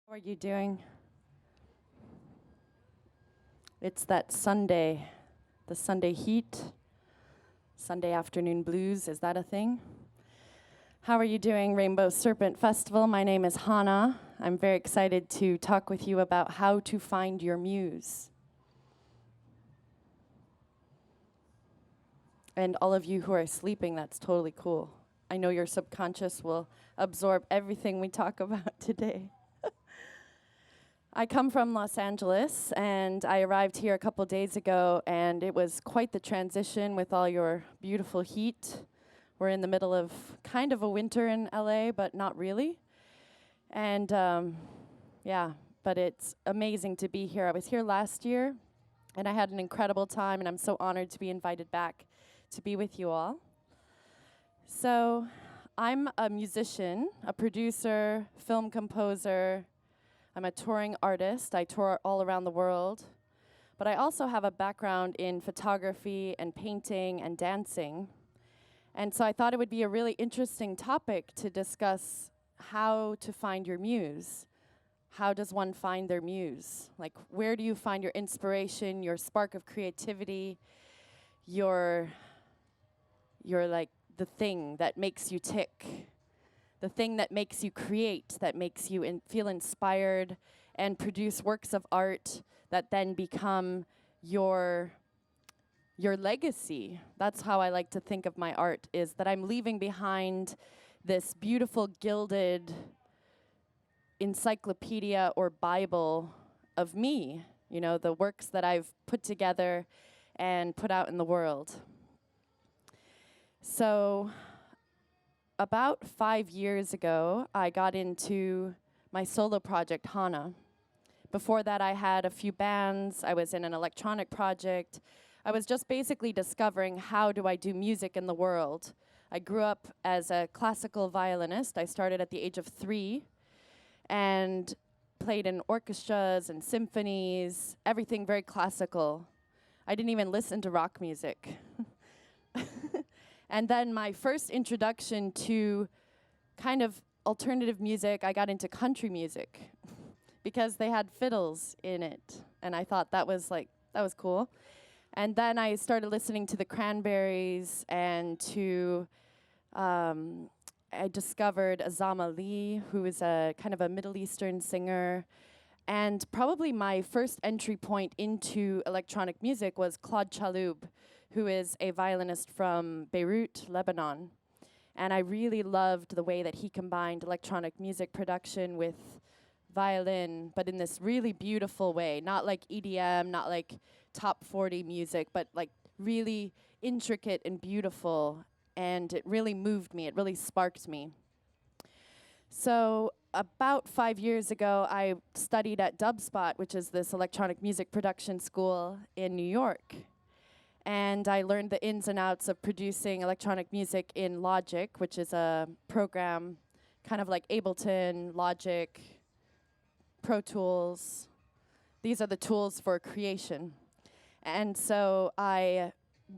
How are you doing? It's that Sunday, the Sunday heat, Sunday afternoon blues. Is that a thing? How are you doing, Rainbow Serpent Festival? My name is HÄANA. I'm very excited to talk with you about how to find your muse. And all of you who are sleeping, that's totally cool. I know your subconscious will absorb everything we talk about today. I come from Los Angeles, and I arrived here a couple days ago, and it was quite the transition with all your beautiful heat. We're in the middle of kind of a winter in LA, but not really. And yeah, but it's amazing to be here. I was here last year, and I had an incredible time, and I'm so honored to be invited back to be with you all. So I'm a musician, a producer, film composer. I'm a touring artist. I tour all around the world. But I also have a background in photography and painting and dancing. And so I thought it would be a really interesting topic to discuss how to find your muse. How does one find their muse? Like, where do you find your inspiration, your spark of creativity, your like the thing that makes you tick? The thing that makes you create, that makes you feel inspired and produce works of art that then become your legacy. That's how I like to think of my art, is that I'm leaving behind this beautiful gilded encyclopedia or Bible of me, you know, the works that I've put together and put out in the world. So about 5 years ago, I got into my solo project, HÄANA. Before that, I had a few bands. I was in an electronic project. I was just basically discovering, how do I do music in the world? I grew up as a classical violinist. I started at the age of 3 and played in orchestras and symphonies, everything very classical. I didn't even listen to rock music. And then my first introduction to kind of alternative music, I got into country music because they had fiddles in it. And I thought that was cool. And then I started listening to the Cranberries and to, I discovered Azam Ali, who is a kind of a Middle Eastern singer. And probably my first entry point into electronic music was Claude Chaloub, who is a violinist from Beirut, Lebanon. And I really loved the way that he combined electronic music production with violin, but in this really beautiful way. Not like EDM, not like top 40 music, but like really intricate and beautiful. And it really moved me, it really sparked me. So about 5 years ago, I studied at Dubspot, which is this electronic music production school in New York. And I learned the ins and outs of producing electronic music in Logic, which is a program kind of like Ableton, Logic, Pro Tools. These are the tools for creation. And so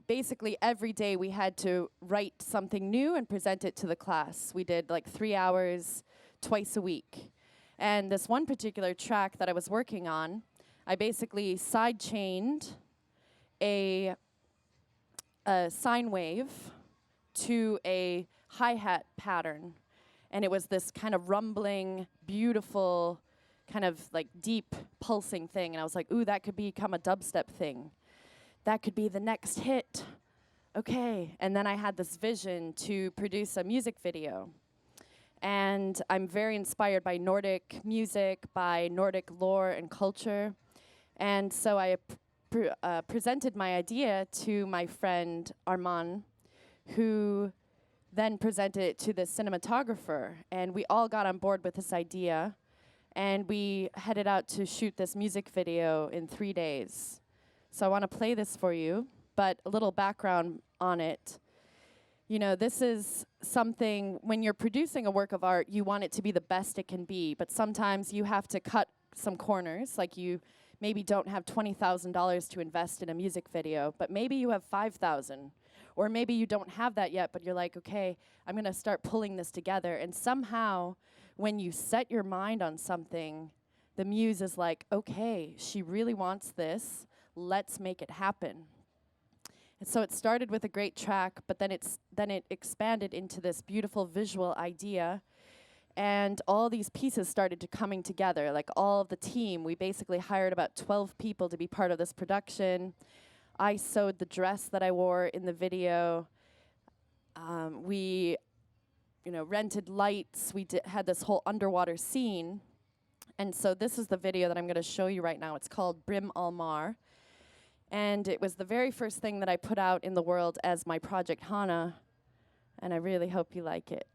basically every day we had to write something new and present it to the class. We did like 3 hours twice a week. And this one particular track that I was working on, I basically side-chained a sine wave to a hi-hat pattern. And it was this kind of rumbling, beautiful, kind of like deep pulsing thing. And I was like, ooh, that could become a dubstep thing. That could be the next hit. Okay. And then I had this vision to produce a music video. And I'm very inspired by Nordic music, by Nordic lore and culture. And so I presented my idea to my friend Arman, who then presented it to the cinematographer. And we all got on board with this idea. And we headed out to shoot this music video in 3 days. So I want to play this for you, but a little background on it. You know, this is something, when you're producing a work of art, you want it to be the best it can be, but sometimes you have to cut some corners, like you maybe don't have $20,000 to invest in a music video, but maybe you have 5,000. Or maybe you don't have that yet, but you're like, okay, I'm going to start pulling this together. And somehow, when you set your mind on something, the Muse is like, okay, she really wants this, let's make it happen. And so it started with a great track, but then it expanded into this beautiful visual idea, and all these pieces started to coming together, like all of the team. We basically hired about 12 people to be part of this production. I sewed the dress that I wore in the video. We, rented lights. We had this whole underwater scene. And so this is the video that I'm going to show you right now. It's called Brim Almar. And it was the very first thing that I put out in the world as my project HÄANA. And I really hope you like it.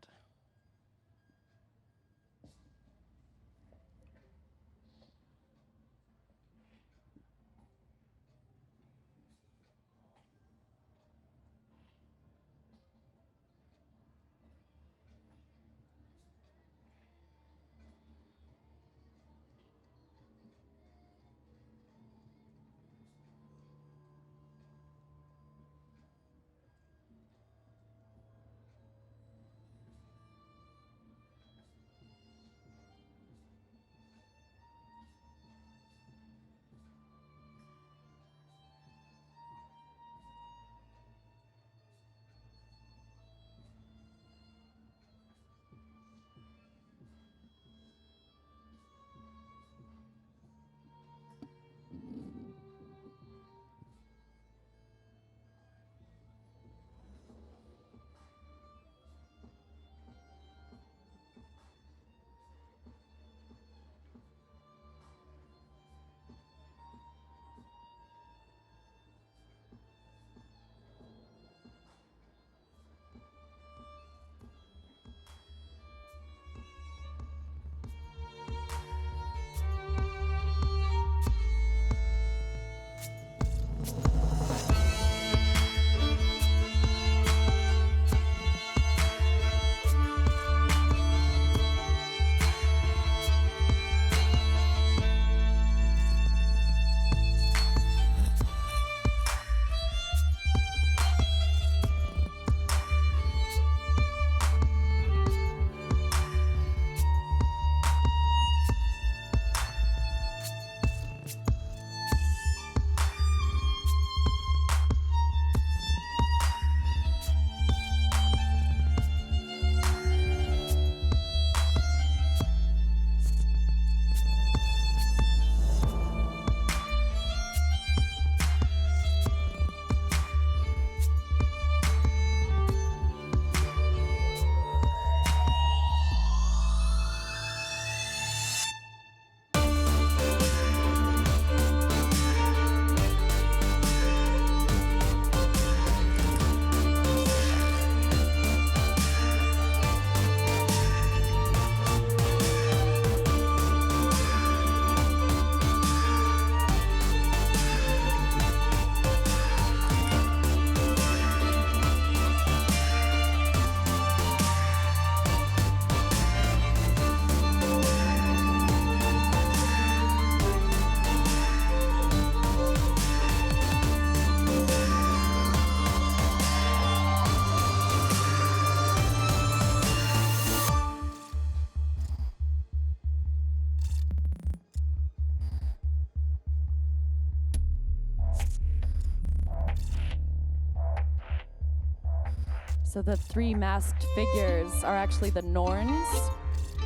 So the three masked figures are actually the Norns,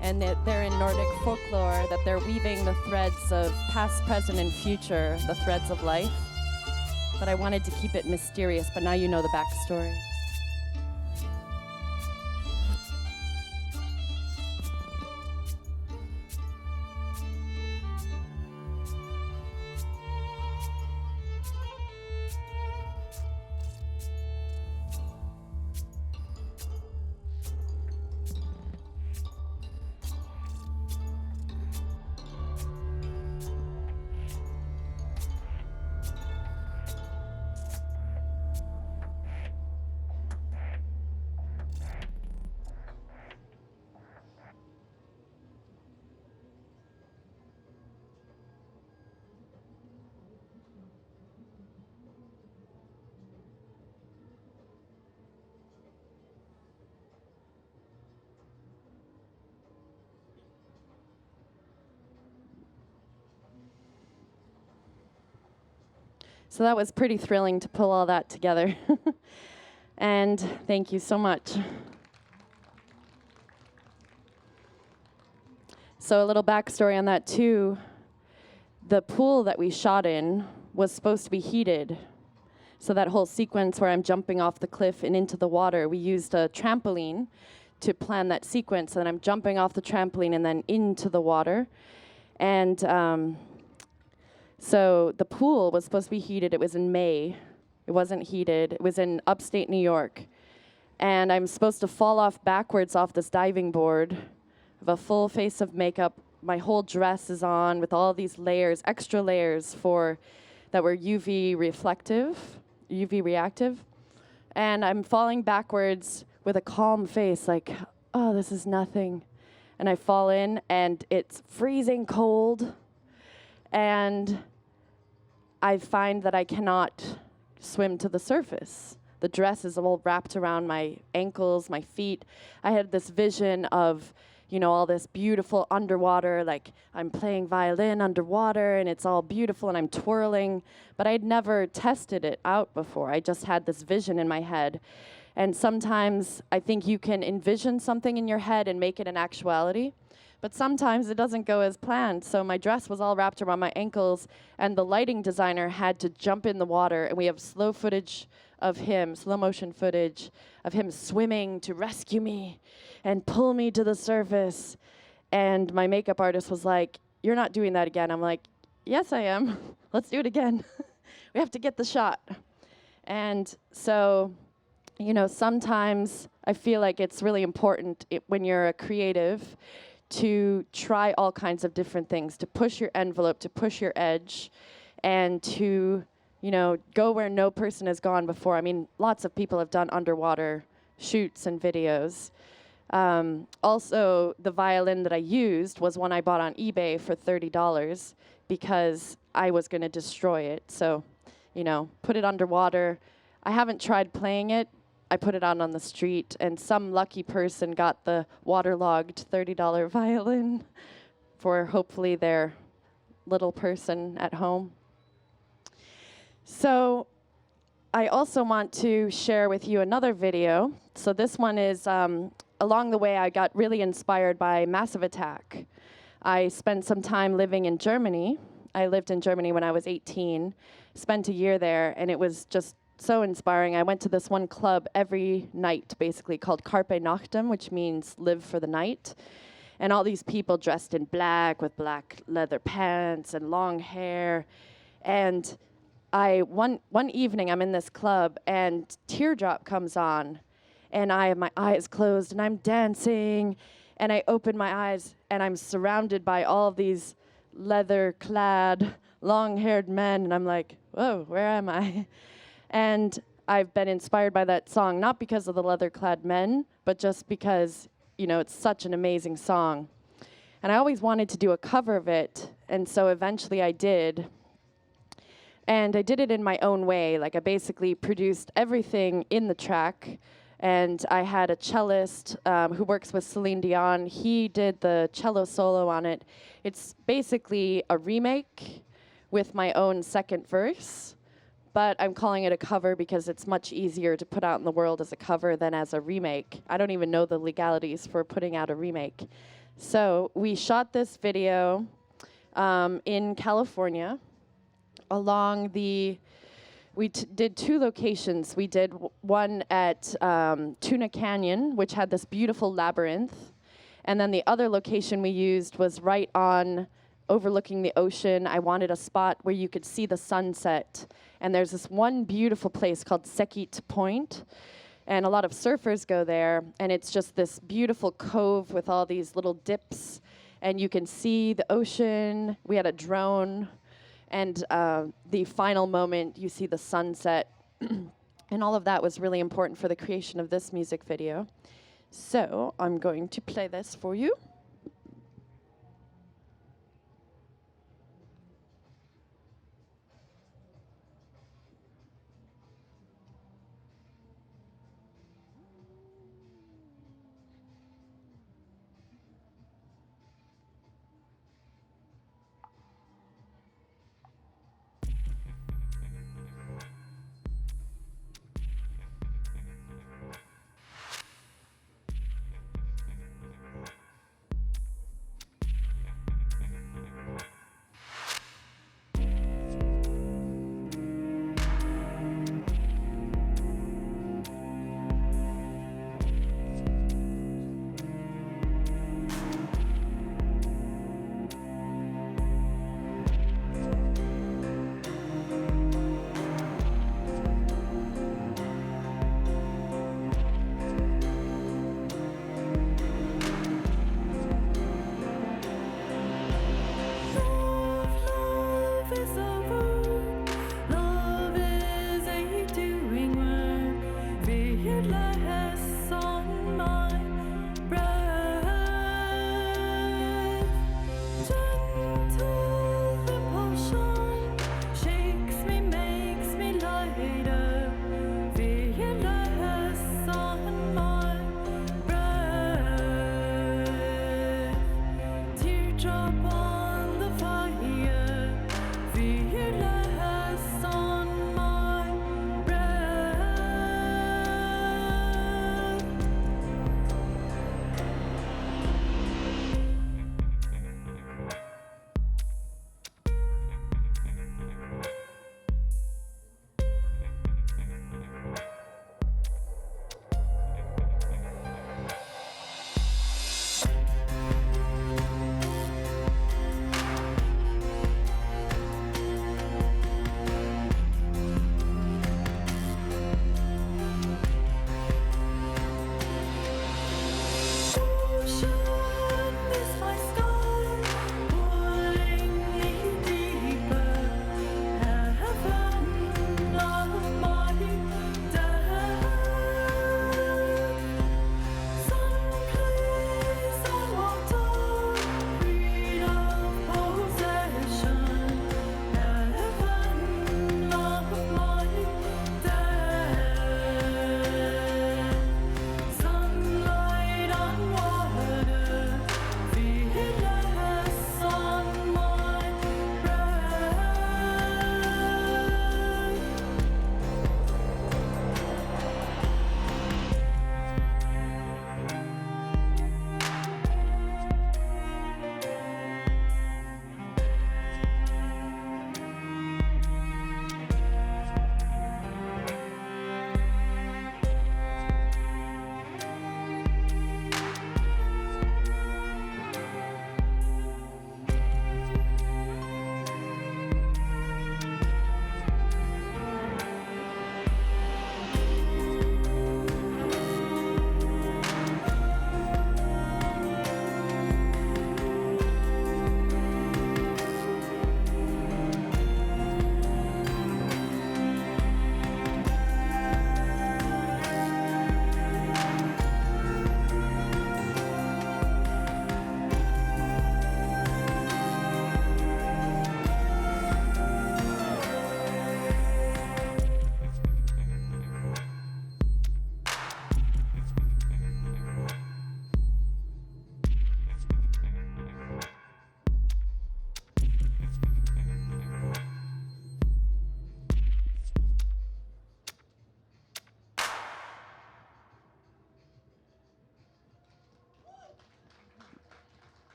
and they're in Nordic folklore, that they're weaving the threads of past, present, and future, the threads of life. But I wanted to keep it mysterious, but now you know the backstory. So that was pretty thrilling to pull all that together. And thank you so much. So a little backstory on that too. The pool that we shot in was supposed to be heated. So that whole sequence where I'm jumping off the cliff and into the water, we used a trampoline to plan that sequence. And I'm jumping off the trampoline and then into the water. And so the pool was supposed to be heated. It was in May. It wasn't heated. It was in upstate New York. And I'm supposed to fall off backwards off this diving board. I have a full face of makeup. My whole dress is on with all these layers, extra layers that were UV reactive. And I'm falling backwards with a calm face, like, oh, this is nothing. And I fall in, and it's freezing cold. And I find that I cannot swim to the surface. The dress is all wrapped around my ankles, my feet. I had this vision of, all this beautiful underwater, like I'm playing violin underwater and it's all beautiful and I'm twirling, but I'd never tested it out before. I just had this vision in my head. And sometimes I think you can envision something in your head and make it an actuality, but sometimes it doesn't go as planned. So my dress was all wrapped around my ankles, and the lighting designer had to jump in the water, and we have slow motion footage of him swimming to rescue me and pull me to the surface. And my makeup artist was like, "You're not doing that again." I'm like, "Yes, I am." Let's do it again. We have to get the shot. And so, sometimes I feel like it's really important when you're a creative to try all kinds of different things, to push your envelope, to push your edge, and to, go where no person has gone before. I mean, lots of people have done underwater shoots and videos. Also, the violin that I used was one I bought on eBay for $30 because I was going to destroy it. So, put it underwater. I haven't tried playing it. I put it out on the street, and some lucky person got the waterlogged $30 violin for hopefully their little person at home. So I also want to share with you another video. So this one is, along the way, I got really inspired by Massive Attack. I spent some time living in Germany. I lived in Germany when I was 18, spent a year there, and it was just so inspiring. I went to this one club every night, basically, called Carpe Nachtem, which means live for the night. And all these people dressed in black with black leather pants and long hair. And one evening, I'm in this club, and Teardrop comes on. And I have my eyes closed, and I'm dancing. And I open my eyes, and I'm surrounded by all of these leather-clad, long-haired men. And I'm like, whoa, where am I? And I've been inspired by that song, not because of the leather-clad men, but just because, it's such an amazing song. And I always wanted to do a cover of it, and so eventually I did. And I did it in my own way. Like, I basically produced everything in the track, and I had a cellist who works with Celine Dion. He did the cello solo on it. It's basically a remake with my own second verse. But I'm calling it a cover because it's much easier to put out in the world as a cover than as a remake. I don't even know the legalities for putting out a remake. So we shot this video in California along we did two locations. We did one at Tuna Canyon, which had this beautiful labyrinth. And then the other location we used was right on overlooking the ocean. I wanted a spot where you could see the sunset. And there's this one beautiful place called Sekit Point. And a lot of surfers go there. And it's just this beautiful cove with all these little dips. And you can see the ocean. We had a drone. And the final moment, you see the sunset. And all of that was really important for the creation of this music video. So I'm going to play this for you.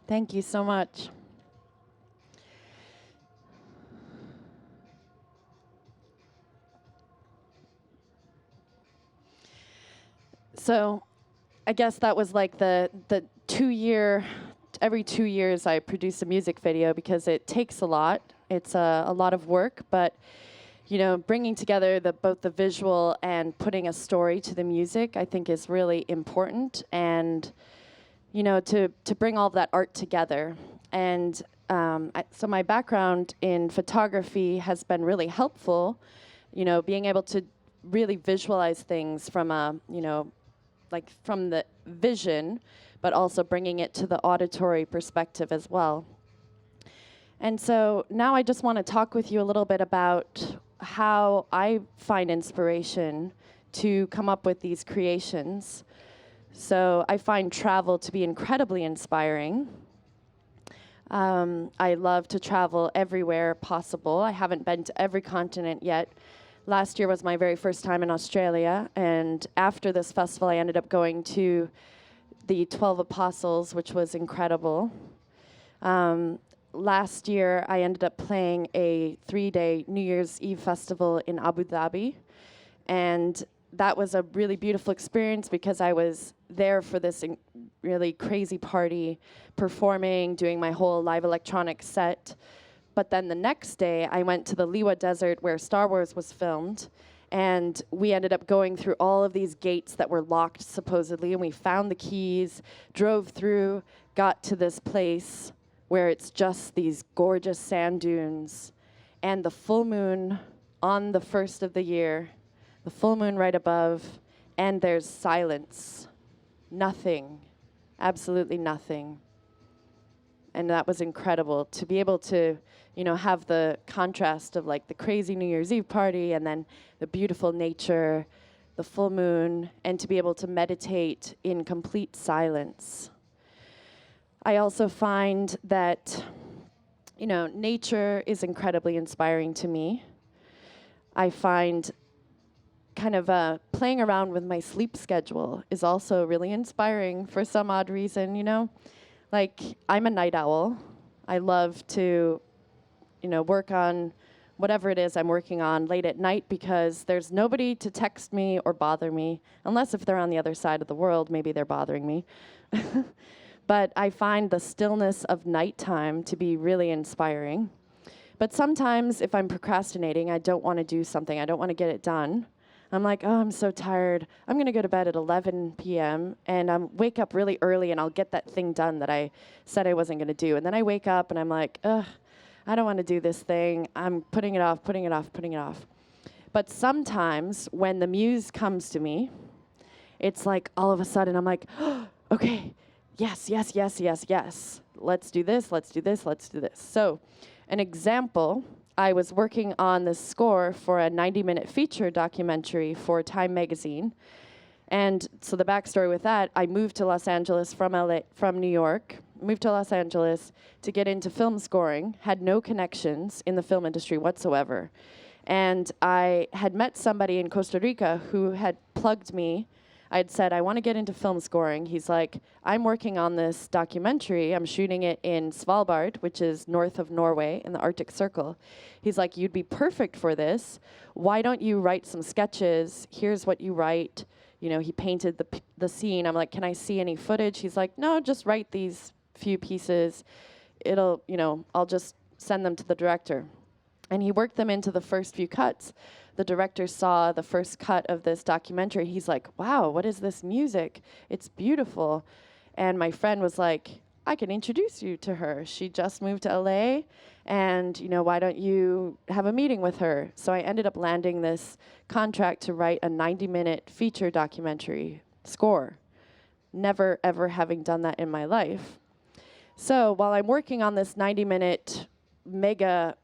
Thank you so much. So I guess that was like the 2 year, every 2 years I produce a music video because it takes a lot. It's a lot of work, but you know, bringing together both the visual and putting a story to the music, I think is really important. And you know, to bring all of that art together. And so my background in photography has been really helpful, you know, being able to really visualize things from a, you know, like from the vision, but also bringing it to the auditory perspective as well. And so now I just want to talk with you a little bit about how I find inspiration to come up with these creations. So I find travel to be incredibly inspiring. I love to travel everywhere possible. I haven't been to every continent yet. Last year was my very first time in Australia, and after this festival I ended up going to the 12 Apostles, which was incredible. Last year I ended up playing a 3-day New Year's Eve festival in Abu Dhabi, and that was a really beautiful experience because I was there for this really crazy party, performing, doing my whole live electronic set. But then the next day, I went to the Liwa Desert where Star Wars was filmed, and we ended up going through all of these gates that were locked, supposedly, and we found the keys, drove through, got to this place where it's just these gorgeous sand dunes, and the full moon on the first of the year, the full moon right above, and there's silence. Nothing. Absolutely nothing. And that was incredible to be able to, you know, have the contrast of like the crazy New Year's Eve party and then the beautiful nature, the full moon, and to be able to meditate in complete silence. I also find that, you know, nature is incredibly inspiring to me. I find kind of playing around with my sleep schedule is also really inspiring for some odd reason, you know? Like, I'm a night owl. I love to, you know, work on whatever it is I'm working on late at night because there's nobody to text me or bother me, unless if they're on the other side of the world, maybe they're bothering me. But I find the stillness of nighttime to be really inspiring. But sometimes if I'm procrastinating, I don't want to do something, I don't want to get it done. I'm like, oh, I'm so tired. I'm going to go to bed at 11 p.m. and wake up really early and I'll get that thing done that I said I wasn't going to do. And then I wake up and I'm like, ugh, I don't want to do this thing. I'm putting it off, putting it off, putting it off. But sometimes when the muse comes to me, it's like all of a sudden I'm like, oh, okay, yes, yes, yes, yes, yes. Let's do this, let's do this, let's do this. So an example, I was working on the score for a 90-minute feature documentary for Time magazine. And so the backstory with that, I moved to Los Angeles from New York, moved to Los Angeles to get into film scoring, had no connections in the film industry whatsoever. And I had met somebody in Costa Rica who had plugged me. I'd said, I want to get into film scoring. He's like, I'm working on this documentary. I'm shooting it in Svalbard, which is north of Norway in the Arctic Circle. He's like, you'd be perfect for this. Why don't you write some sketches? Here's what you write. You know, he painted the scene. I'm like, can I see any footage? He's like, no, just write these few pieces. It'll, you know, I'll just send them to the director. And he worked them into the first few cuts. The director saw the first cut of this documentary. He's like, wow, what is this music? It's beautiful. And my friend was like, I can introduce you to her. She just moved to LA, and you know, why don't you have a meeting with her? So I ended up landing this contract to write a 90-minute feature documentary score. Never, ever having done that in my life. So while I'm working on this 90-minute mega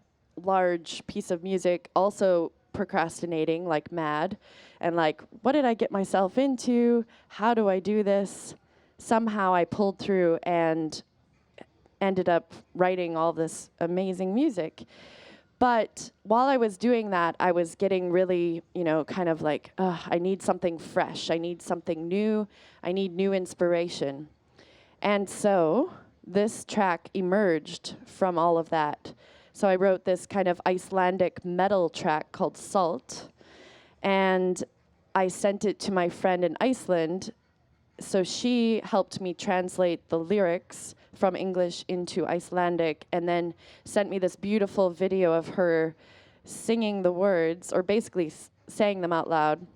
large piece of music, also procrastinating like mad, and like, what did I get myself into? How do I do this? Somehow I pulled through and ended up writing all this amazing music. But while I was doing that, I was getting really, you know, kind of like, I need something fresh. I need something new. I need new inspiration. And so this track emerged from all of that. So I wrote this kind of Icelandic metal track called Salt, and I sent it to my friend in Iceland. So she helped me translate the lyrics from English into Icelandic, and then sent me this beautiful video of her singing the words, or basically saying them out loud.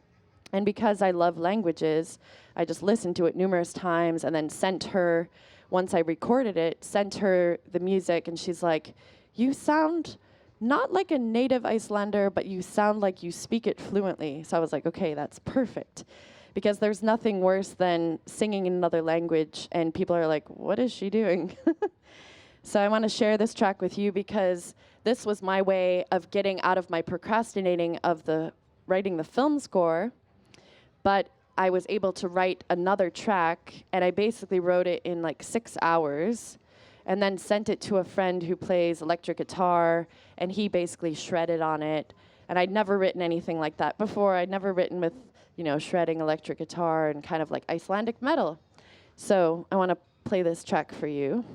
And because I love languages, I just listened to it numerous times and then sent her, once I recorded it, sent her the music, and she's like, "You sound not like a native Icelander, but you sound like you speak it fluently." So I was like, okay, that's perfect. Because there's nothing worse than singing in another language and people are like, what is she doing? So I want to share this track with you because this was my way of getting out of my procrastinating of writing the film score, but I was able to write another track, and I basically wrote it in like 6 hours, and then sent it to a friend who plays electric guitar, and he basically shredded on it. And I'd never written anything like that before. I'd never written with, shredding electric guitar and kind of like Icelandic metal. So I want to play this track for you.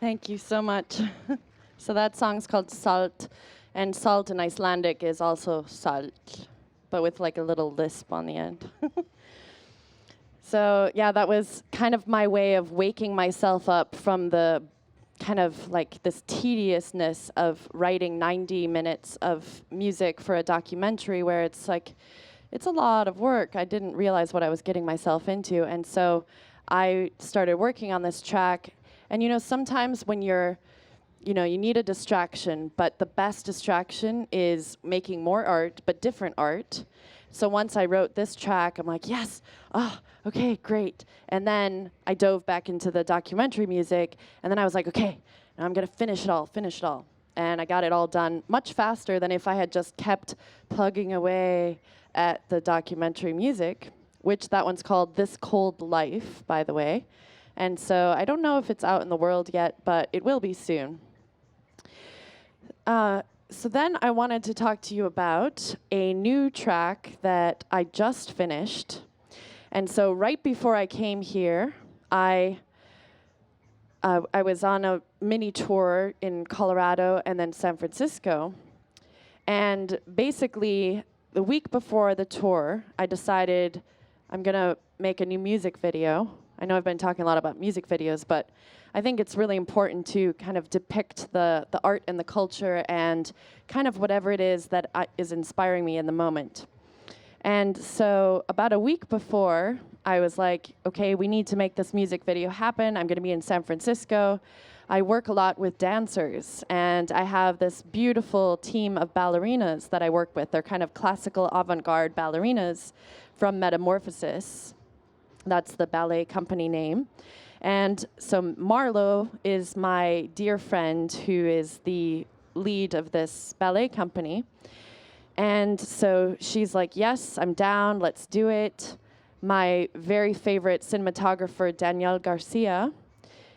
Thank you so much. So that song's called Salt, and salt in Icelandic is also salt, but with like a little lisp on the end. So yeah, that was kind of my way of waking myself up from the kind of like this tediousness of writing 90 minutes of music for a documentary where it's like, it's a lot of work. I didn't realize what I was getting myself into. And so I started working on this track. And you know, sometimes when you're, you know, you need a distraction, but the best distraction is making more art, but different art. So once I wrote this track, I'm like, yes, okay, great. And then I dove back into the documentary music, and then I was like, okay, now I'm gonna finish it all. And I got it all done much faster than if I had just kept plugging away at the documentary music, which that one's called This Cold Life, by the way. And so I don't know if it's out in the world yet, but it will be soon. So then I wanted to talk to you about a new track that I just finished. And so right before I came here, I was on a mini tour in Colorado and then San Francisco. And basically, the week before the tour, I decided I'm going to make a new music video. I know I've been talking a lot about music videos, but I think it's really important to kind of depict the art and the culture and kind of whatever it is that is inspiring me in the moment. And so about a week before, I was like, okay, we need to make this music video happen. I'm going to be in San Francisco. I work a lot with dancers, and I have this beautiful team of ballerinas that I work with. They're kind of classical avant-garde ballerinas from Metamorphosis. That's the ballet company name. And so Marlo is my dear friend who is the lead of this ballet company. And so she's like, yes, I'm down, let's do it. My very favorite cinematographer, Daniel Garcia,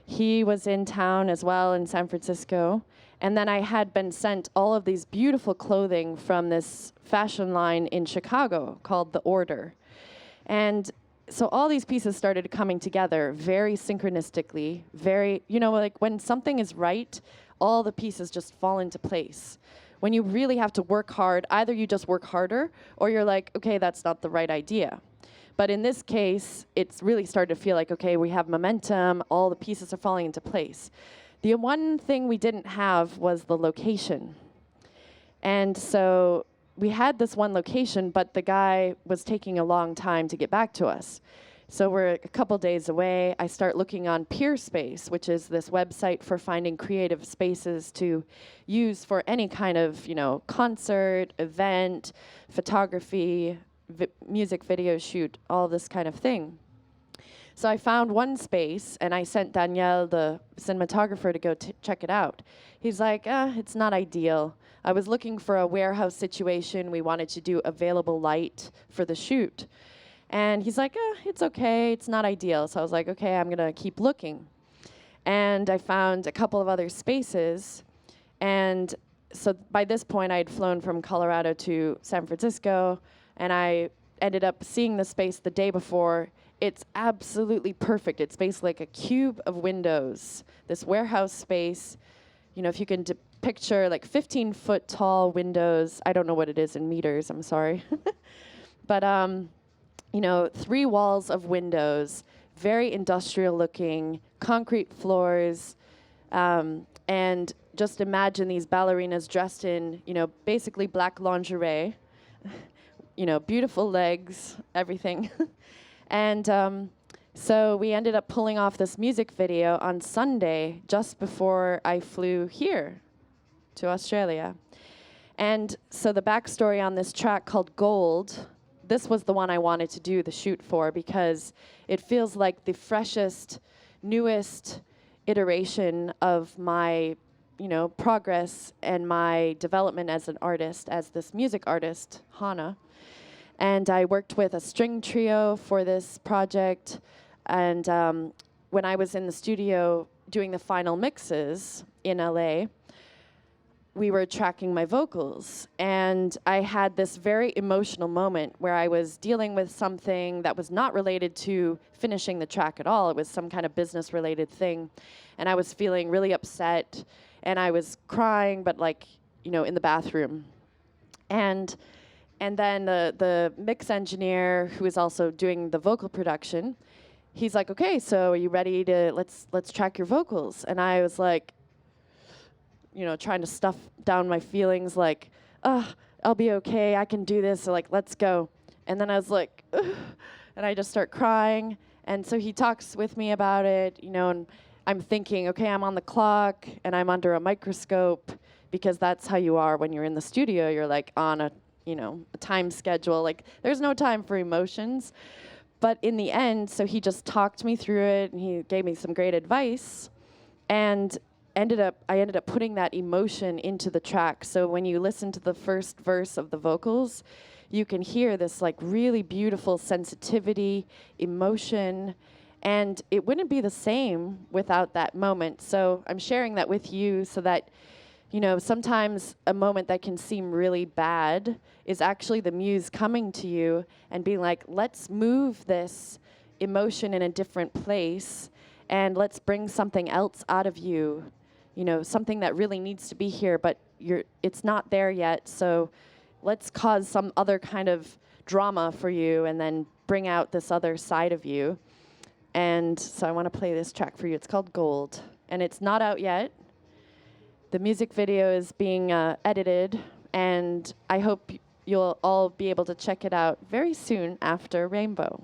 he was in town as well in San Francisco. And then I had been sent all of these beautiful clothing from this fashion line in Chicago called The Order. And so all these pieces started coming together very synchronistically, very, you know, like when something is right, all the pieces just fall into place. When you really have to work hard, either you just work harder or you're like, okay, that's not the right idea. But in this case, it's really started to feel like, okay, we have momentum, all the pieces are falling into place. The one thing we didn't have was the location. And so we had this one location, but the guy was taking a long time to get back to us. So we're a couple days away. I start looking on Peerspace, which is this website for finding creative spaces to use for any kind of, you know, concert, event, photography, music video shoot, all this kind of thing. So I found one space, and I sent Daniel, the cinematographer, to go check it out. He's like, it's not ideal. I was looking for a warehouse situation. We wanted to do available light for the shoot. And he's like, it's okay, it's not ideal. So I was like, okay, I'm gonna keep looking. And I found a couple of other spaces. And so by this point, I had flown from Colorado to San Francisco, and I ended up seeing the space the day before. It's absolutely perfect. It's basically like a cube of windows, this warehouse space. You know, if you can picture like 15-foot tall windows. I don't know what it is in meters, I'm sorry. But, you know, 3 walls of windows, very industrial looking, concrete floors, and just imagine these ballerinas dressed in, you know, basically black lingerie, you know, beautiful legs, everything. And so we ended up pulling off this music video on Sunday, just before I flew here to Australia. And so the backstory on this track called Gold, this was the one I wanted to do the shoot for because it feels like the freshest, newest iteration of my, you know, progress and my development as an artist, as this music artist, HÄANA. And I worked with a string trio for this project. And when I was in the studio doing the final mixes in LA, we were tracking my vocals, and I had this very emotional moment where I was dealing with something that was not related to finishing the track at all. It was some kind of business-related thing, and I was feeling really upset, and I was crying, but like, you know, in the bathroom. And then the mix engineer, who is also doing the vocal production, he's like, "Okay, so are you ready to let's track your vocals?" And I was like, you know, trying to stuff down my feelings, like, I'll be okay, I can do this, so like, let's go. And then I was like, ugh, and I just start crying. And so he talks with me about it, you know, and I'm thinking, okay, I'm on the clock and I'm under a microscope, because that's how you are when you're in the studio. You're like on a, you know, a time schedule. Like, there's no time for emotions. But in the end, so he just talked me through it, and he gave me some great advice. And I ended up putting that emotion into the track. So when you listen to the first verse of the vocals, you can hear this like really beautiful sensitivity, emotion, and it wouldn't be the same without that moment. So I'm sharing that with you so that, you know, sometimes a moment that can seem really bad is actually the muse coming to you and being like, let's move this emotion in a different place, and let's bring something else out of you. You know, something that really needs to be here, but it's not there yet, so let's cause some other kind of drama for you and then bring out this other side of you. And so I want to play this track for you. It's called Gold, and it's not out yet. The music video is being edited, and I hope you'll all be able to check it out very soon after Rainbow.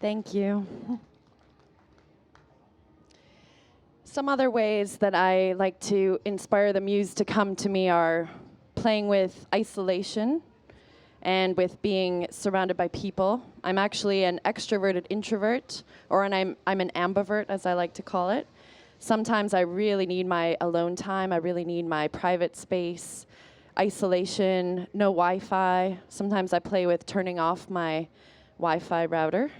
Thank you. Some other ways that I like to inspire the muse to come to me are playing with isolation and with being surrounded by people. I'm actually an extroverted introvert, or I'm an ambivert, as I like to call it. Sometimes I really need my alone time. I really need my private space, isolation, no Wi-Fi. Sometimes I play with turning off my Wi-Fi router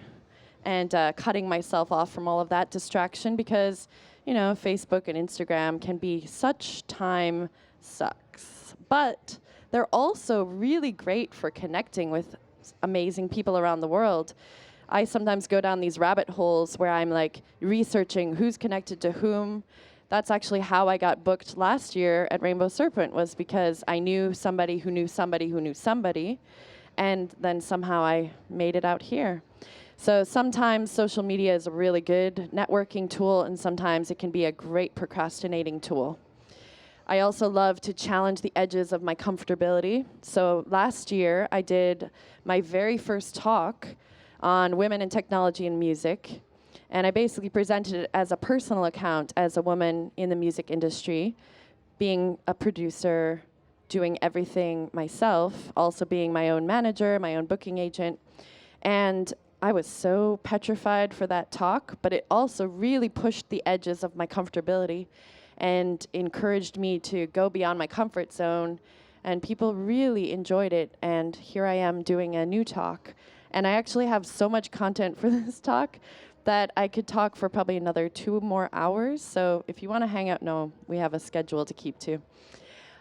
and cutting myself off from all of that distraction because, you know, Facebook and Instagram can be such time sucks. But they're also really great for connecting with amazing people around the world. I sometimes go down these rabbit holes where I'm like researching who's connected to whom. That's actually how I got booked last year at Rainbow Serpent, was because I knew somebody who knew somebody who knew somebody, and then somehow I made it out here. So sometimes social media is a really good networking tool, and sometimes it can be a great procrastinating tool. I also love to challenge the edges of my comfortability. So last year, I did my very first talk on women in technology and music. And I basically presented it as a personal account as a woman in the music industry, being a producer, doing everything myself, also being my own manager, my own booking agent. And I was so petrified for that talk, but it also really pushed the edges of my comfortability and encouraged me to go beyond my comfort zone. And people really enjoyed it. And here I am doing a new talk. And I actually have so much content for this talk that I could talk for probably another 2 more hours. So if you want to hang out, no, we have a schedule to keep to.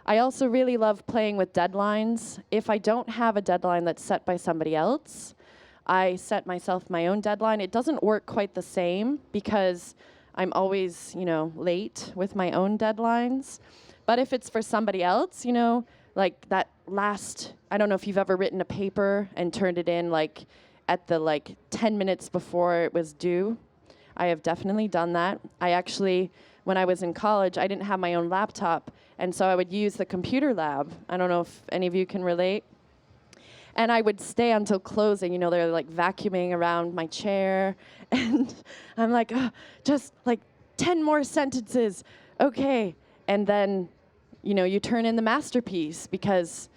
I also really love playing with deadlines. If I don't have a deadline that's set by somebody else, I set myself my own deadline. It doesn't work quite the same because I'm always, you know, late with my own deadlines. But if it's for somebody else, you know, like that last, I don't know if you've ever written a paper and turned it in like at the 10 minutes before it was due. I have definitely done that. I actually, when I was in college, I didn't have my own laptop, and so I would use the computer lab. I don't know if any of you can relate. And I would stay until closing. You know, they're like vacuuming around my chair. And I'm like, oh, just like 10 more sentences. Okay. And then, you know, you turn in the masterpiece because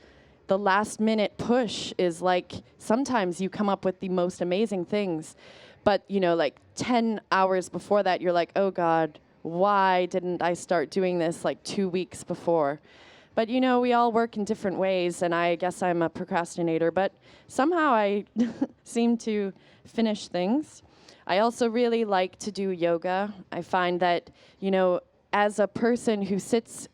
the last minute push is like, sometimes you come up with the most amazing things. But, you know, like 10 hours before that, you're like, oh God, why didn't I start doing this like 2 weeks before? But, you know, we all work in different ways, and I guess I'm a procrastinator, but somehow I seem to finish things. I also really like to do yoga. I find that, you know, as a person who sits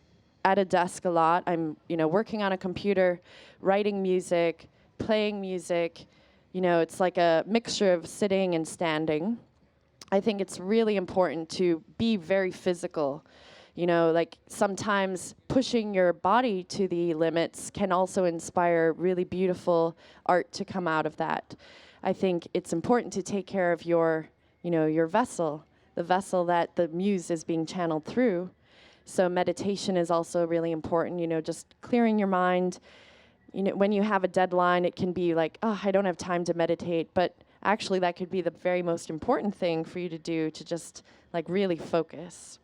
at a desk a lot, I'm, you know, working on a computer, writing music, playing music, you know, it's like a mixture of sitting and standing. I think it's really important to be very physical. You know, like sometimes pushing your body to the limits can also inspire really beautiful art to come out of that. I think it's important to take care of your, you know, your vessel, the vessel that the muse is being channeled through. So meditation is also really important, you know, just clearing your mind. You know, when you have a deadline, it can be like, oh, I don't have time to meditate, but actually that could be the very most important thing for you to do, to just like really focus.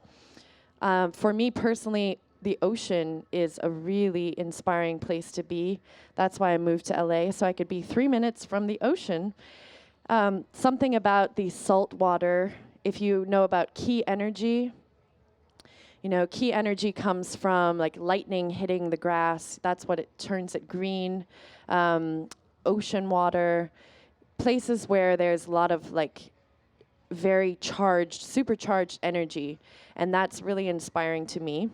For me personally, the ocean is a really inspiring place to be. That's why I moved to LA, so I could be 3 minutes from the ocean. Something about the salt water, if you know about key energy, you know, key energy comes from like lightning hitting the grass. That's what it turns it green. Ocean water, places where there's a lot of like very charged, supercharged energy, and that's really inspiring to me.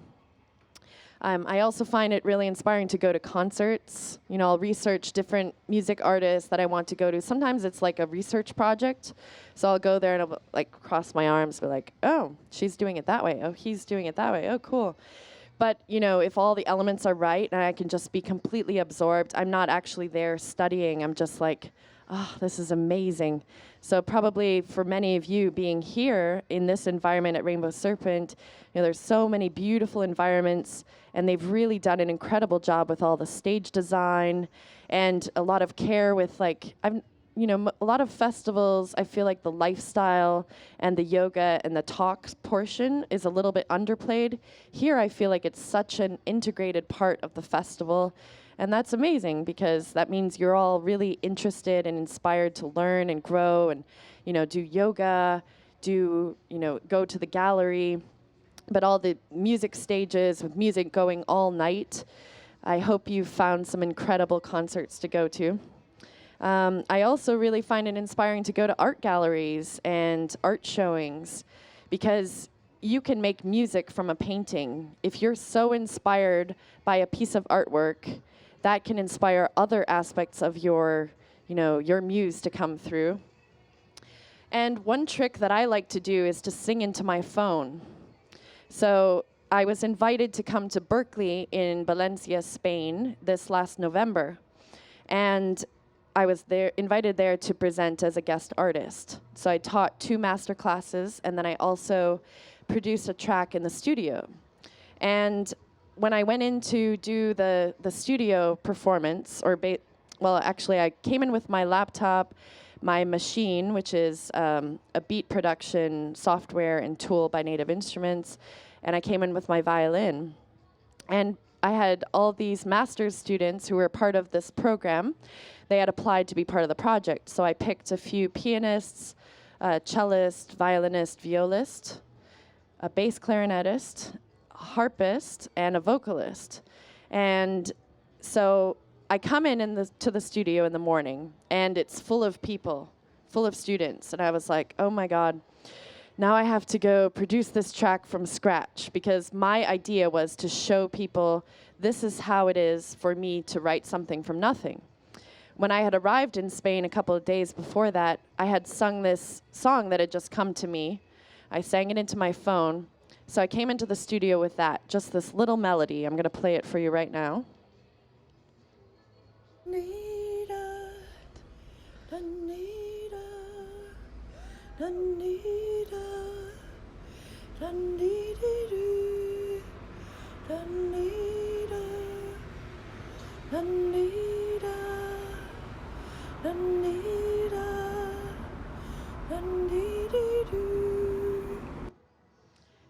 I also find it really inspiring to go to concerts. You know, I'll research different music artists that I want to go to. Sometimes it's like a research project, so I'll go there and I'll like cross my arms, be like, oh, she's doing it that way. Oh, he's doing it that way. Oh, cool. But, you know, if all the elements are right and I can just be completely absorbed, I'm not actually there studying. I'm just like, oh, this is amazing. So probably for many of you being here in this environment at Rainbow Serpent, you know, there's so many beautiful environments, and they've really done an incredible job with all the stage design and a lot of care with like, a lot of festivals, I feel like the lifestyle and the yoga and the talks portion is a little bit underplayed. Here, I feel like it's such an integrated part of the festival. And that's amazing because that means you're all really interested and inspired to learn and grow and, do yoga, go to the gallery, but all the music stages with music going all night. I hope you found some incredible concerts to go to. I also really find it inspiring to go to art galleries and art showings because you can make music from a painting. If you're so inspired by a piece of artwork, that can inspire other aspects of your muse to come through. And one trick that I like to do is to sing into my phone. So I was invited to come to Berkeley in Valencia, Spain this last November. And I was invited there to present as a guest artist. So I taught 2 master classes, and then I also produced a track in the studio. And when I went in to do the studio performance, actually I came in with my laptop, my machine, which is a beat production software and tool by Native Instruments, and I came in with my violin. And I had all these master's students who were part of this program. They had applied to be part of the project. So I picked a few pianists, a cellist, violinist, violist, a bass clarinetist, a harpist, and a vocalist. And so I come to the studio in the morning, and it's full of people, full of students. And I was like, oh my God, now I have to go produce this track from scratch, because my idea was to show people this is how it is for me to write something from nothing. When I had arrived in Spain a couple of days before that, I had sung this song that had just come to me. I sang it into my phone. So I came into the studio with that, just this little melody. I'm going to play it for you right now.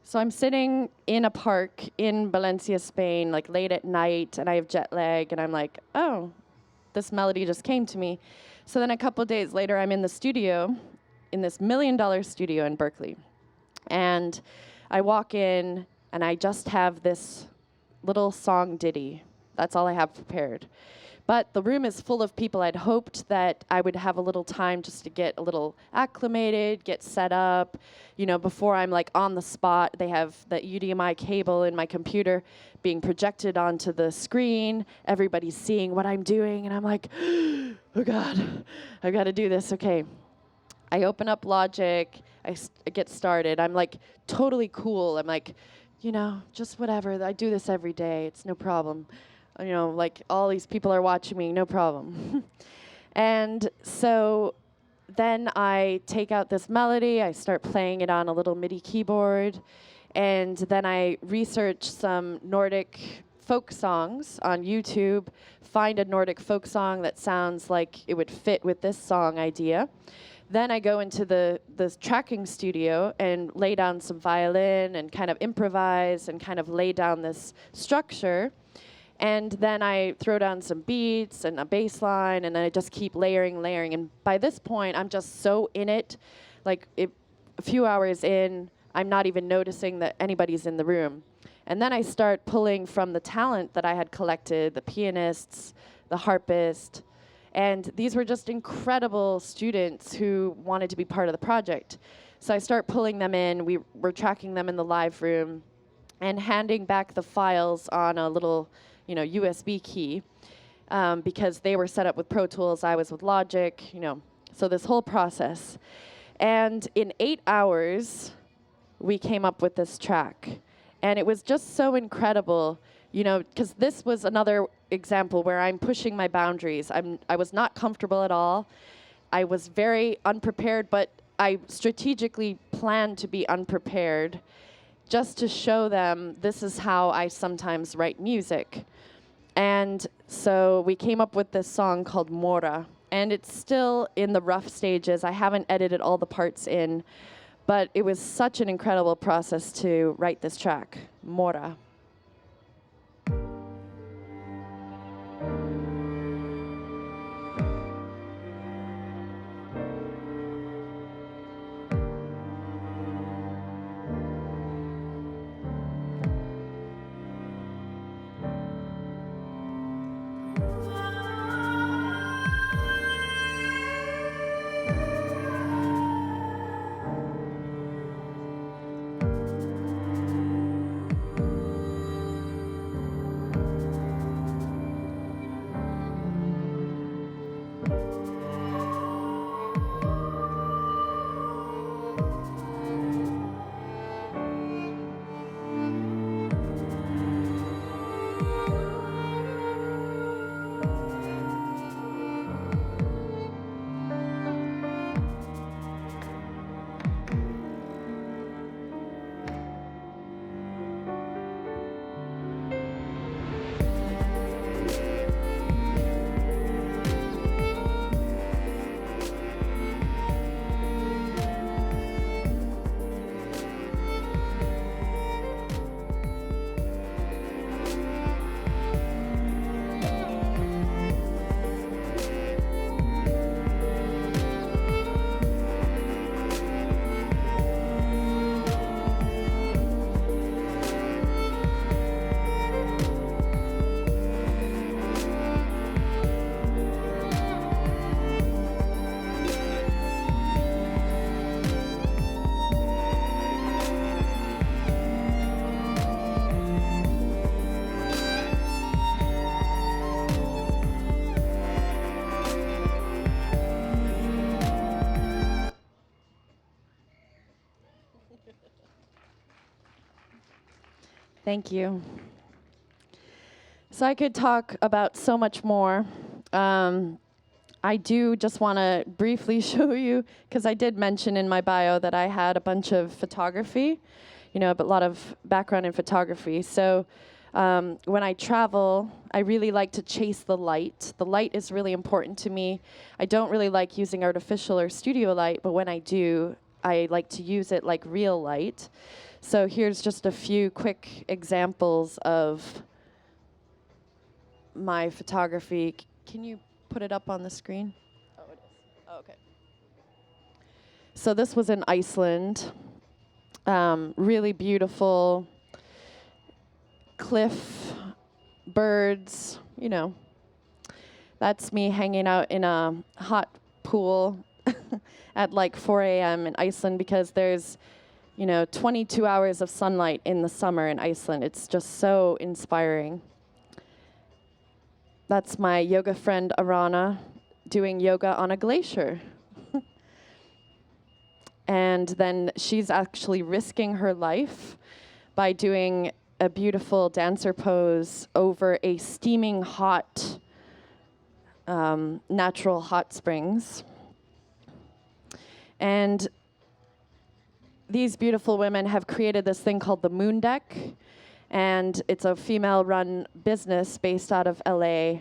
So I'm sitting in a park in Valencia, Spain, like late at night, and I have jet lag, and I'm like, oh, this melody just came to me. So then a couple days later, I'm in the studio, in this $1 million studio in Berkeley. And I walk in, and I just have this little song ditty. That's all I have prepared. But the room is full of people. I'd hoped that I would have a little time just to get a little acclimated, get set up. Before I'm like on the spot, they have the UDMI cable in my computer being projected onto the screen. Everybody's seeing what I'm doing, and I'm like, oh God, I've got to do this. Okay. I open up Logic. I get started. I'm like totally cool. I'm like, just whatever. I do this every day. It's no problem. Like all these people are watching me, no problem. And so then I take out this melody, I start playing it on a little MIDI keyboard, and then I research some Nordic folk songs on YouTube, find a Nordic folk song that sounds like it would fit with this song idea. Then I go into the tracking studio and lay down some violin and kind of improvise and kind of lay down this structure. And then I throw down some beats and a bass line, and then I just keep layering. And by this point, I'm just so in it. Like a few hours in, I'm not even noticing that anybody's in the room. And then I start pulling from the talent that I had collected, the pianists, the harpist. And these were just incredible students who wanted to be part of the project. So I start pulling them in. We were tracking them in the live room and handing back the files on a little USB key, because they were set up with Pro Tools, I was with Logic, so this whole process. And in 8 hours, we came up with this track. And it was just so incredible, because this was another example where I'm pushing my boundaries. I was not comfortable at all. I was very unprepared, but I strategically planned to be unprepared just to show them this is how I sometimes write music. And so we came up with this song called Mora. And it's still in the rough stages. I haven't edited all the parts in, but it was such an incredible process to write this track, Mora. Thank you. So I could talk about so much more. I do just want to briefly show you, because I did mention in my bio that I had a bunch of photography, but a lot of background in photography. So when I travel, I really like to chase the light. The light is really important to me. I don't really like using artificial or studio light, but when I do, I like to use it like real light. So here's just a few quick examples of my photography. Can you put it up on the screen? Oh, it is. Oh, okay. So this was in Iceland. Really beautiful cliff, birds, That's me hanging out in a hot pool at like 4 a.m. in Iceland, because there's 22 hours of sunlight in the summer in Iceland. It's just so inspiring. That's my yoga friend, Arana, doing yoga on a glacier. And then she's actually risking her life by doing a beautiful dancer pose over a steaming hot, natural hot springs. And these beautiful women have created this thing called the Moon Deck, and it's a female-run business based out of LA.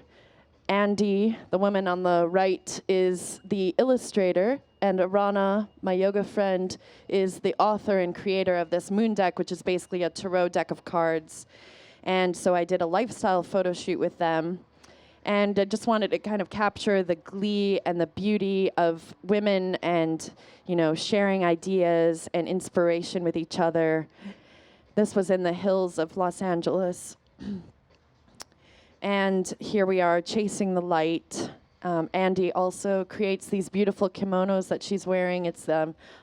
Andy, the woman on the right, is the illustrator, and Arana, my yoga friend, is the author and creator of this Moon Deck, which is basically a tarot deck of cards. And so I did a lifestyle photo shoot with them. And I just wanted to kind of capture the glee and the beauty of women and, sharing ideas and inspiration with each other. This was in the hills of Los Angeles. And here we are chasing the light. Andy also creates these beautiful kimonos that she's wearing. It's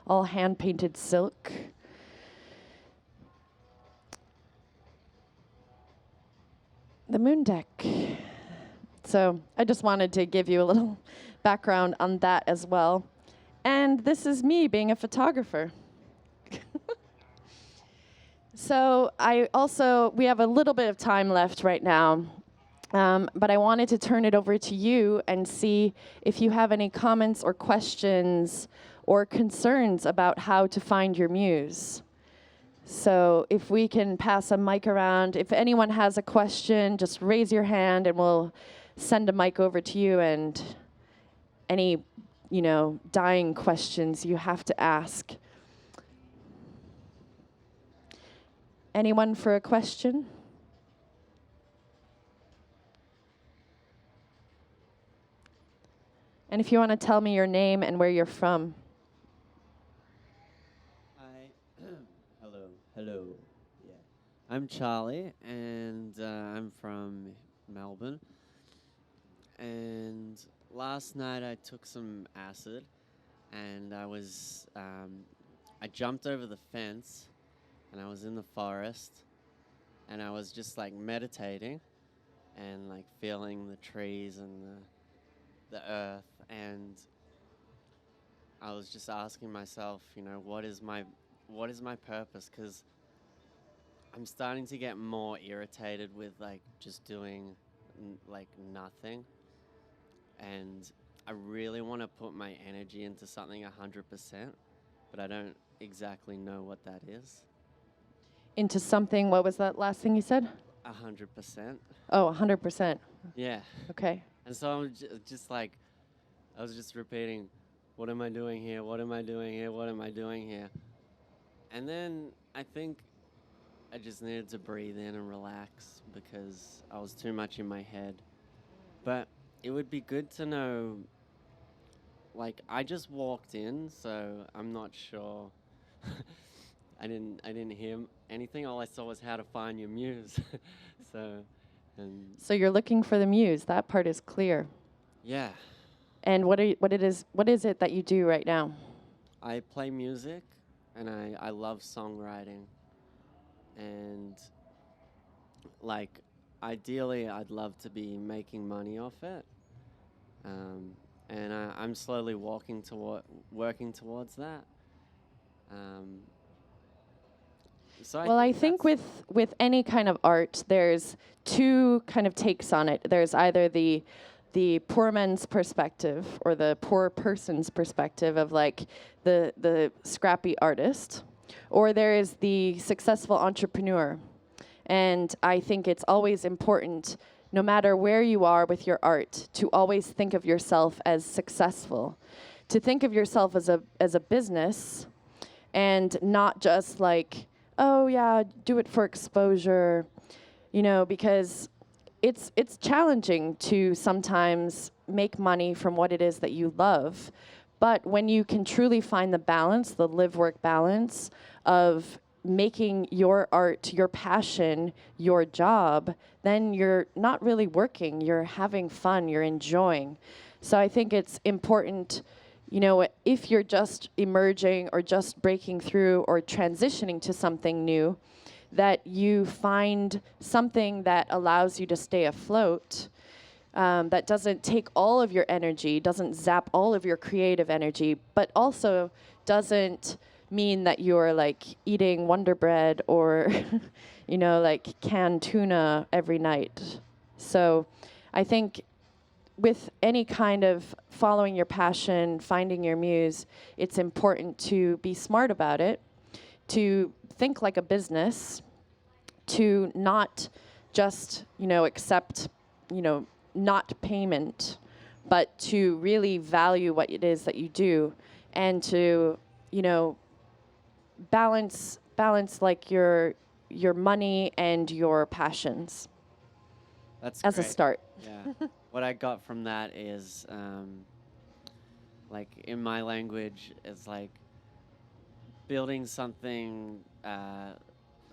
all hand-painted silk. The Moon Deck. So I just wanted to give you a little background on that as well. And this is me being a photographer. So we have a little bit of time left right now, but I wanted to turn it over to you and see if you have any comments or questions or concerns about how to find your muse. So if we can pass a mic around, if anyone has a question, just raise your hand and we'll send a mic over to you and any, dying questions you have to ask. Anyone for a question? And if you want to tell me your name and where you're from. Hi. Hello. Yeah. I'm Charlie, and I'm from Melbourne. And last night I took some acid, and I jumped over the fence, and I was in the forest, and I was just like meditating, and like feeling the trees and the earth, and I was just asking myself, what is my purpose? Because I'm starting to get more irritated with like just doing like nothing, and I really want to put my energy into something 100%, but I don't exactly know what that is. Into something, what was that last thing you said? 100%. Oh, 100%. Yeah. Okay. And so I'm just like, I was just repeating, what am I doing here? What am I doing here? What am I doing here? And then I think I just needed to breathe in and relax because I was too much in my head. But it would be good to know, like, I just walked in, so I'm not sure. I didn't hear anything. All I saw was how to find your muse. So you're looking for the muse. That part is clear. Yeah. And what is it that you do right now? I play music, and I love songwriting. And like, ideally, I'd love to be making money off it. And I'm slowly working towards that. Well, I think with any kind of art, there's two kind of takes on it. There's either the poor man's perspective or the poor person's perspective of like the scrappy artist, or there is the successful entrepreneur. And I think it's always important, no matter where you are with your art, to always think of yourself as successful, to think of yourself as a business, and not just like, oh yeah, do it for exposure, because it's challenging to sometimes make money from what it is that you love. But when you can truly find the balance, the live-work balance of making your art, your passion, your job, then you're not really working, you're having fun, you're enjoying. So I think it's important, if you're just emerging or just breaking through or transitioning to something new, that you find something that allows you to stay afloat, that doesn't take all of your energy, doesn't zap all of your creative energy, but also doesn't mean that you're like eating Wonder Bread or, like canned tuna every night. So I think with any kind of following your passion, finding your muse, it's important to be smart about it, to think like a business, to not just, accept, not payment, but to really value what it is that you do, and to, balance like your money and your passions. That's as great. a start. Yeah. What I got from that is, like in my language, is like building something,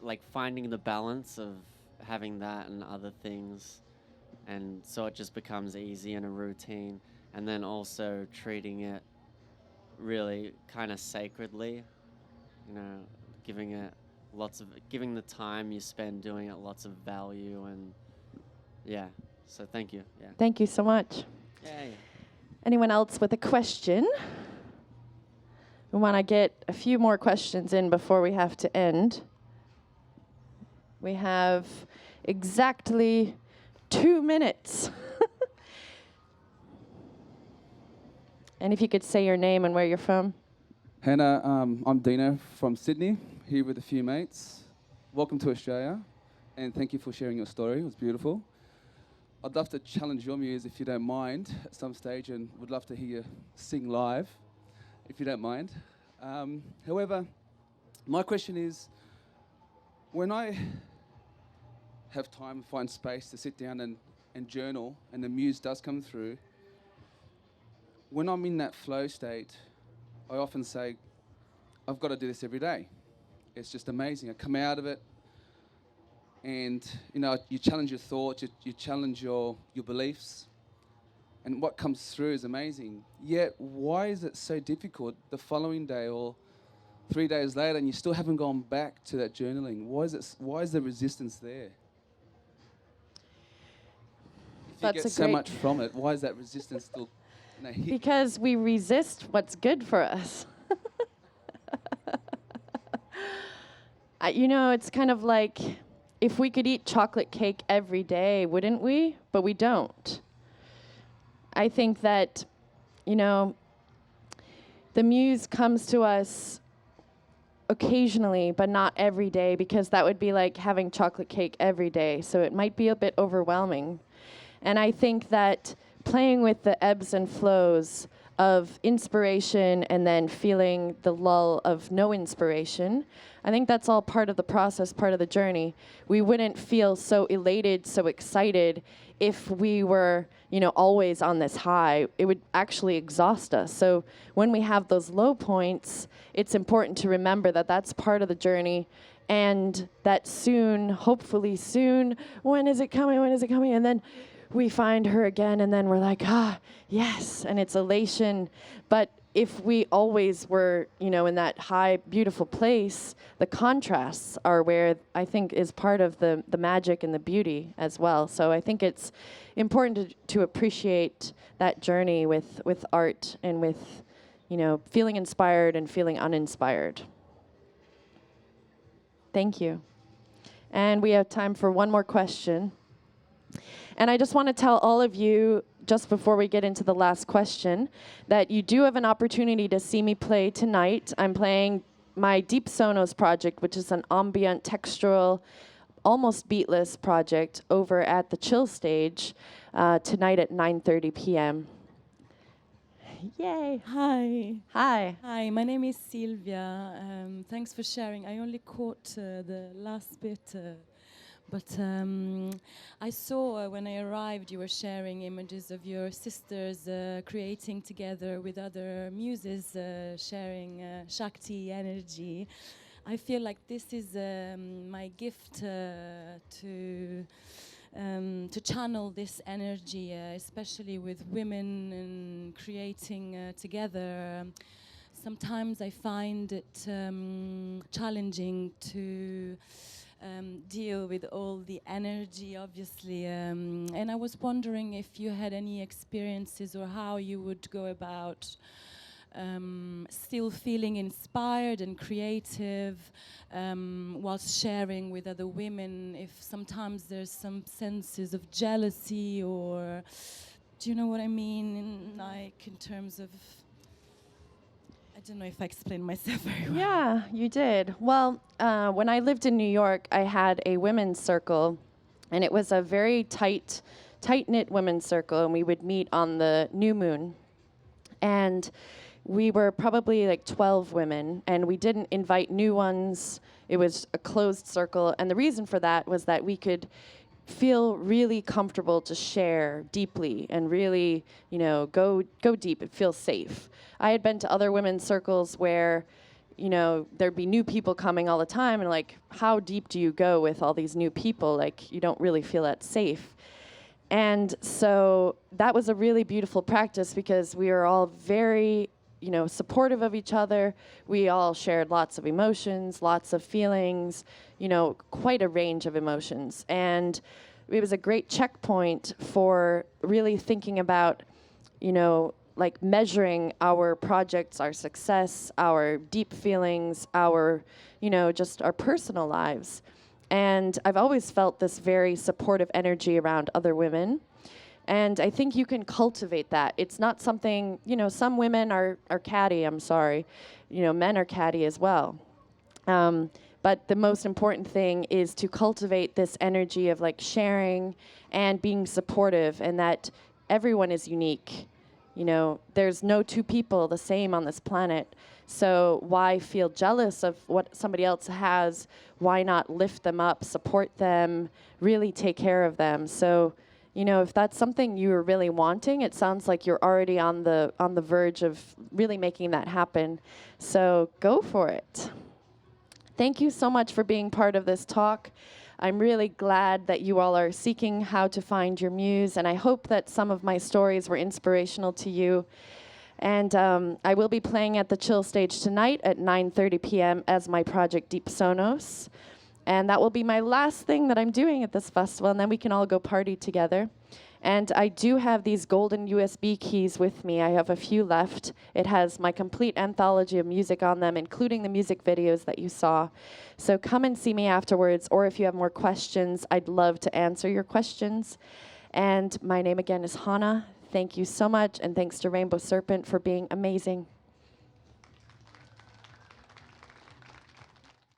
like finding the balance of having that and other things, and so it just becomes easy and a routine, and then also treating it really kind of sacredly, you know, giving it giving the time you spend doing it lots of value, and yeah. So thank you. Yeah. Thank you so much. Yay. Anyone else with a question? We want to get a few more questions in before we have to end. We have exactly 2 minutes. And if you could say your name and where you're from. HÄANA, I'm Dino from Sydney, here with a few mates. Welcome to Australia, and thank you for sharing your story. It was beautiful. I'd love to challenge your muse if you don't mind at some stage, and would love to hear you sing live, if you don't mind. However, my question is, when I have time, find space to sit down and journal, and the muse does come through, when I'm in that flow state, I often say, I've got to do this every day. It's just amazing. I come out of it, and you challenge your thoughts, you challenge your beliefs, and what comes through is amazing. Yet, why is it so difficult the following day or 3 days later, and you still haven't gone back to that journaling? Why is the resistance there? If you get so much from it, why is that resistance still? Because we resist what's good for us. It's kind of like if we could eat chocolate cake every day, wouldn't we? But we don't. I think that, the muse comes to us occasionally, but not every day, because that would be like having chocolate cake every day. So it might be a bit overwhelming. And I think that playing with the ebbs and flows of inspiration and then feeling the lull of no inspiration, I think that's all part of the process, part of the journey. We wouldn't feel so elated, so excited if we were, always on this high. It would actually exhaust us. So when we have those low points, it's important to remember that that's part of the journey, and that soon, hopefully soon, when is it coming? And then we find her again, and then we're like, yes, and it's elation. But if we always were, in that high, beautiful place, the contrasts are where I think is part of the magic and the beauty as well. So I think it's important to appreciate that journey with art and with, feeling inspired and feeling uninspired. Thank you. And we have time for one more question. And I just want to tell all of you, just before we get into the last question, that you do have an opportunity to see me play tonight. I'm playing my Deep Sonos project, which is an ambient, textural, almost beatless project over at the Chill Stage tonight at 9:30 p.m. Yay. Hi. Hi. Hi, my name is Silvia. Thanks for sharing. I only caught the last bit. But I saw when I arrived, you were sharing images of your sisters creating together with other muses, sharing Shakti energy. I feel like this is my gift to channel this energy, especially with women and creating together. Sometimes I find it challenging to deal with all the energy, obviously, and I was wondering if you had any experiences or how you would go about still feeling inspired and creative whilst sharing with other women, if sometimes there's some senses of jealousy, or do you know what I mean, like in terms of, I don't know if I explained myself very well. Yeah, you did. Well, when I lived in New York, I had a women's circle, and it was a very tight-knit women's circle, and we would meet on the new moon. And we were probably like 12 women, and we didn't invite new ones. It was a closed circle, and the reason for that was that we could feel really comfortable to share deeply and really, go deep and feel safe. I had been to other women's circles where, there'd be new people coming all the time, and like, how deep do you go with all these new people? Like, you don't really feel that safe. And so that was a really beautiful practice because we were all very, supportive of each other. We all shared lots of emotions, lots of feelings, quite a range of emotions. And it was a great checkpoint for really thinking about, like measuring our projects, our success, our deep feelings, our, just our personal lives. And I've always felt this very supportive energy around other women. And I think you can cultivate that. It's not something, some women are catty, I'm sorry. Men are catty as well. But the most important thing is to cultivate this energy of like sharing and being supportive, and that everyone is unique. You know, there's no two people the same on this planet. So why feel jealous of what somebody else has? Why not lift them up, support them, really take care of them? So, you know, if that's something you're really wanting, it sounds like you're already on the verge of really making that happen. So go for it. Thank you so much for being part of this talk. I'm really glad that you all are seeking how to find your muse, and I hope that some of my stories were inspirational to you. And I will be playing at the Chill Stage tonight at 9:30 p.m. as my project Deep Sonos. And that will be my last thing that I'm doing at this festival, and then we can all go party together. And I do have these golden USB keys with me. I have a few left. It has my complete anthology of music on them, including the music videos that you saw. So come and see me afterwards, or if you have more questions, I'd love to answer your questions. And my name again is HÄANA. Thank you so much, and thanks to Rainbow Serpent for being amazing.